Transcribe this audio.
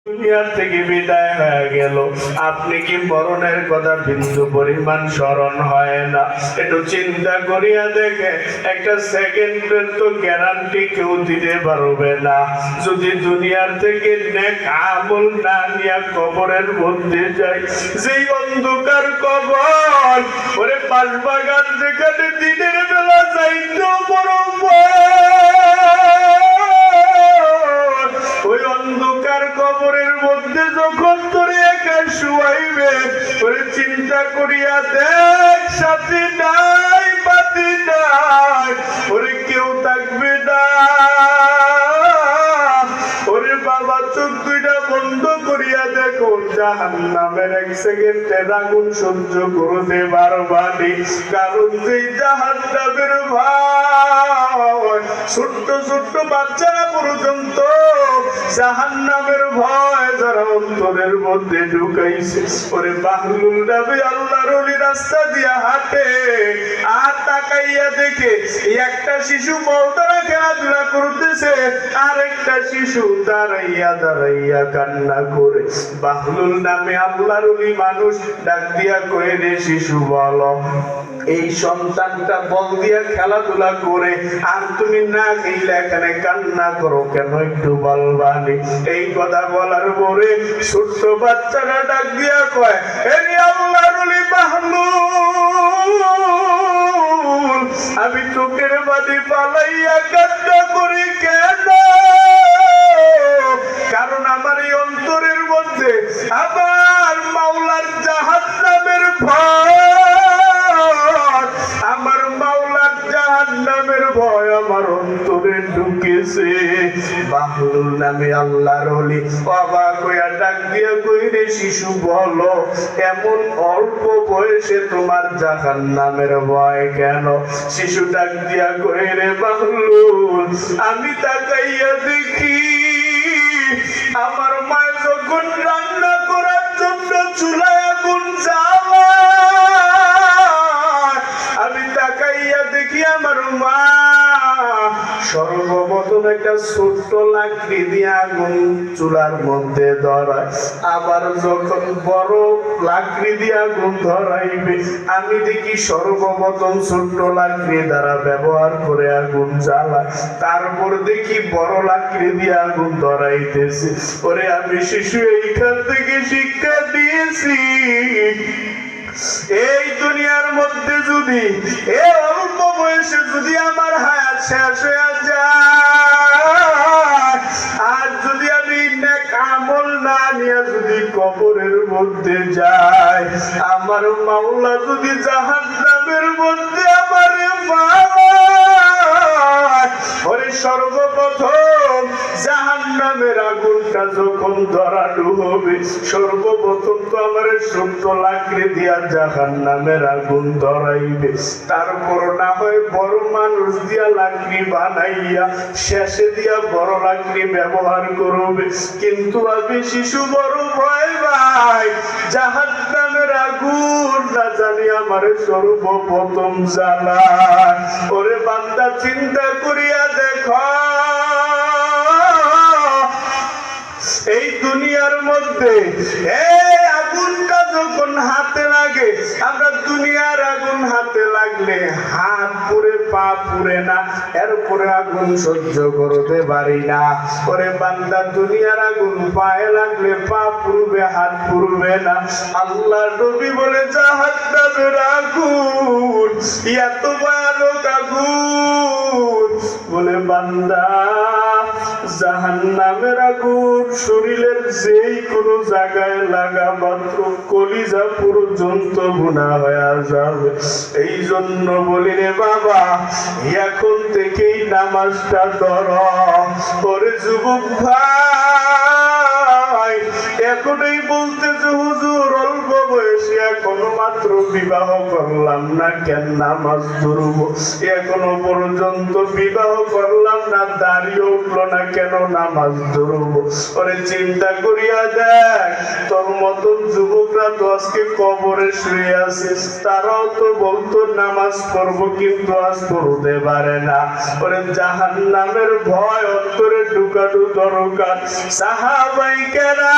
দুনিয়ার থেকে বিদায় হয়ে গেল, আপনি কি মরণের কথা বিন্দু পরিমাণ স্মরণ হয় না? একটু চিন্তা করিয়া দেখে, একটা সেকেন্ডের তো গ্যারান্টি কেউ দিতে পারবে না। যদি দুনিয়ার থেকে নেক আমল না নিয়ে কবরের মধ্যে যাই, যেই অন্ধকার কবর, ওরে পাশ বাগান যেখানে দিনের বেলা যাইতো বড় ওই অন্ধকার কবরের মধ্যে যখন তোরে একা শুয়াইবে, ওরে চিন্তা করিয়া দেখ, সাথী নাই, পাতি নাই, ওরে কেউ থাকবে না। ওরে বাবা, চোখ দুইটা বন্ধ করিয়া দেখো, জাহান্নামের এক সেকেন্ডের আগুন সহ্য করতে পারবানি। কারণ যেই জাহান্নামের ভয়, ছোট্ট ছোট্ট বাচ্চারা পর্যন্ত জাহান্নামের ভয় যারা অন্তরের মধ্যে ঢুকাইছে, ওরে বাহলুল নবী আল্লাহর ওলি রাস্তা দিয়া হাঁটে, আর তাকাইয়া দেখে একটা শিশু বলতারা খেলাধুলা করতেছে, আর একটা শিশু দাঁড়াইয়া দাঁড়াইয়া কান্না করে। বাহলুল নামে আল্লাহর ওলি মানুষ ডাক দিয়া কয়ে, রে শিশু বলো, এই সন্তানটা বল দিয়া খেলাধুলা করে, আর তুমি না খেলে এখানে কান্না করো কেন, একটু বলবানি? এই কথা বলার পরে ছোট্ট বাচ্চারা ডাক দিয়া কয়, এই আল্লাহর ওলি বাহলুল, আমি চোখের বাড়ি পালাইয়া কান্না করি কেন? কারণ আমার এই অন্তরের মধ্যে আমার মাওলার জাহান্নামের ভয়, আমার মাওলার জাহান্নামের ভয় আমার অন্তরে ঢুকেছে। বাহলুল নামে আল্লাহর ওলি অবাক হইয়া ডাক দিয়া কই, রে শিশু বলো, এমন অল্প বয়সে তোমার জাহান্নামের ভয় কেন? শিশু ডাক দিয়া কই, রে বাহলুল, আমি তাকাইয়া দেখি আমার মা যখন রান্না করার জন্য চুলায় আগুন জ্বালায়, আমি তাকাইয়া দেখি আমার মা সর্বপ্রথম একটা ছোট্ট লাকড়ি দিয়ে আগুন চুলার মধ্যে ধরায়, আবার যখন বড় লাকড়ি দিয়ে আগুন ধরাইবে, আমি দেখি সর্বপ্রথম ছোট্ট লাকড়ি দ্বারা ব্যবহার করে আগুন জ্বালায়, তারপর দেখি বড় লাকড়ি দিয়ে আগুন ধরাইতেছে। ওরে আমি শিশু এইখান থেকে শিক্ষা দিয়েছি, এই দুনিয়ার মধ্যে যদি এই অল্প বয়সে যদি আমার হায়াত শেষ হয়ে যায়, আর যদি আমি নেক আমল না নিয়ে যদি কবরের মধ্যে যাই, আমার মাওলা যদি জাহান্নামের মধ্যে আমারে পায়, ওরে সর্বপ্রথম জাহান্নামের আগুনটা যখন ধরানো হবে, সর্বপ্রথম তো আমার ছোট্ট লাকড়ি দিয়া জাহান্নামের আগুন ধরাইবে, তারপর না হয় বড় মানুষ দিয়া লাকড়ি বানাইয়া শেষে দিয়া বড় লাকড়ি ব্যবহার করবে। কিন্তু আমি শিশু বড় ভয় ভাই, জাহান্নামের আগুন না জানি আমার সর্বপ্রথম জ্বালায়। ওরে বান্দা, চিন্তা করিয়া দেখো, এই দুনিয়ার মধ্যে এই আগুনটা যখন হাতে লাগে, আমরা দুনিয়ার আগুন হাতে লাগলে হাত পুড়ে পা পুড়ে না, এরপরে আগুন সহ্য করতে পারি না। ওরে বান্দা, দুনিয়ার আগুন পায়ে লাগলে পা পুড়বে, হাত পুড়বে না। আল্লাহ নবী বলে, জাহান্নামের আগুন এত ভয়ানক আগুন, বলে বান্দা, জাহান্নামের আগুন শরীরের যেই কোনো জায়গায় লাগা মাত্র কলিজা পর্যন্ত ভুনা হয়ে যাবে। এই জন্য বলি রে বাবা, এখন থেকেই নামাজটা ধরো। ওরে যুবক ভাই, এখনই বলতেছে হুজুর অল্প বয়সে এখনো মাত্র বিবাহ করলাম না, কেন নামাজ ধরবো? এখনো পর্যন্ত বিবাহ করলাম না, দাঁড়িয়ে উঠলো না, কেন নামাজ ধরবো? ওরে চিন্তা করিয়া দেখ, তোর মতন যুবকরা তো আজকে কবরে শুয়ে আছে, তারাও তো বলতো নামাজ পড়বো, কিন্তু আজ পড়তে পারে না। ওরে জাহান্নামের ভয় অন্তরে ঢুকানো দরকার। সাহাবায়ে কেরাম